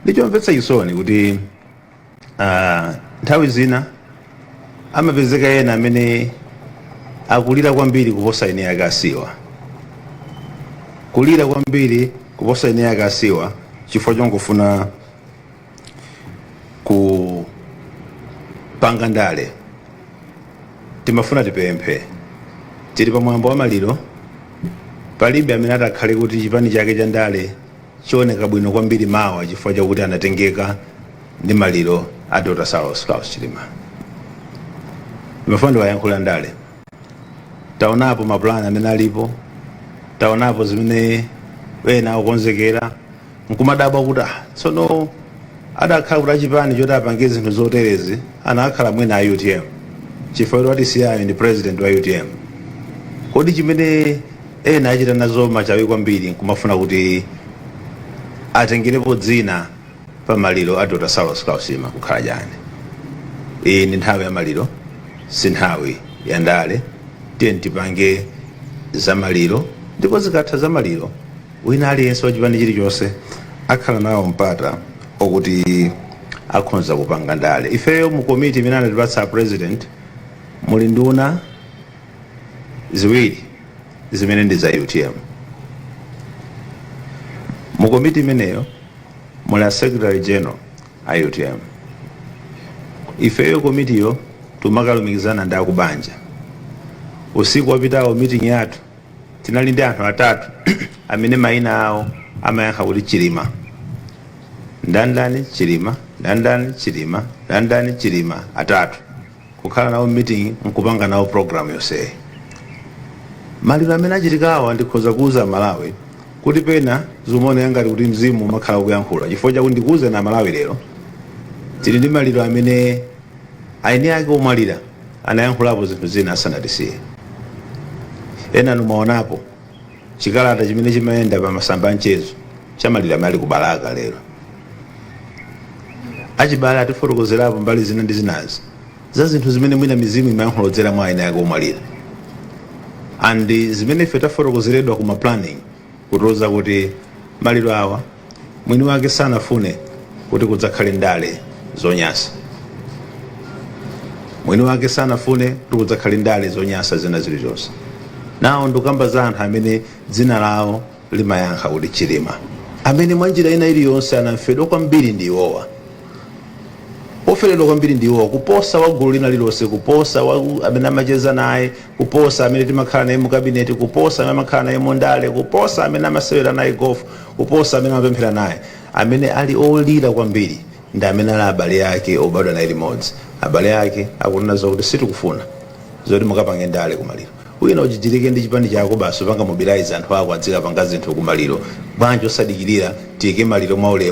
ndichomvetsa chisoni kuti nthawi zina amapezeka ena amene akulira kwambiri kuposa ine akasiwa, kulira kwambiri kuposa ine akasiwa chifukwa chongofuna kupanga ndale. Timafuna tipemphe tili pamwambo wa maliro, palibe amene atakhale kuti chipani chake cha ndale chioneka bwino kwambiri mawa chifukwa chakuti anatengeka ndi maliro a Dr. Saulos Klaus Chilima. Timafuna ndiwayankhula ndale, taonapo mapulani amene alipo, taonapo zimene wena akukonzekera, nkumadabwa kuti tsono adakhala kuti achipani choti apange zinthu zoterezi anakhala mwina a UTM chifukwa kuti siyayo ndi president wa UTM. Kodi chimene ena achita nazo machawi kwambiri nkumafuna kuti atengerepo dzina pa maliro a Dr. Saulos Klaus Chilima kukhala chani. Iyi ndi nthawi ya maliro, si nthawi ya ndale. Tiyeni tipange za maliro, ndipo zikatha za maliro wina aliyense wa chipani chilichonse akhala nawo mpata okuti akhonza kupanga ndale. Ifeyo mu komiti imene anatipatsa president muli nduna ziwiri zimene ndi za UTM. Mu komiti imeneyo muli a secretary general a UTM. Ifeyo komitiyo tumakalumikizana ndi akubanja. Usiku wapitawo meeting yathu tinali ndi anthu atatu amene mayina awo amayankha kuti Chilima, ndandani Chilima, ndandani Chilima, ndandani Chilima, atatu. Kukhala nawo meeting nkupanga nawo program yonse. Maliro amene achitikawa ndikhoza kuuza Malawi kuti pena zumone yangati kuti mzimu umakhala kuyankhula chifukwa chakuti ndikuuze na Malawi lero tili ndi maliro amene aine ake omwalira anayankhulapo zinthu zina asanatisiye. Ena numaonapo chikalata chimene chimayenda pa masamba anchezo cha maliro amene ali kubalaka lero. Achibala atifotokozerapo mbali zina ndi zinazi za zinthu zimene mwina mizimu imayankhulozera mwa aine ake omwalira. And zimene ife tafotokozeredwa kuma planning kutoza kuti maliro awa mwini wake sanafune kuti kudzakhale ndale zonyasa. Mwini wake sanafune kuti kudzakhale ndale zonyasa zina zilizonse. Nawo ndikamba za anthu amene dzina lawo limayankha kuti Chilima, amene mwanjira ina iliyonse anamfedwa kwambiri ndi iwowa. Oferedwa kwambiri ndi iwowa kuposa wa gulu lina lilonse, kuposa amene amacheza naye, kuposa amene timakhala naye mu kabineti, kuposa amene amakhala naye mu ndale, kuposa amene amasewera naye golf, kuposa amene amapemphera naye. Amene ali olira kwambiri ndi amene ali abale ake obadwa naye limodzi. Abale ake akunena zokuti sitikufuna zoti mukapange ndale kumaliro. Wina uchichitike ndi chipani chako basi panga mobilize anthu ako adzika panga zinthu kumaliro. Bwanji osadikirira tiyike maliro mwa ulemu.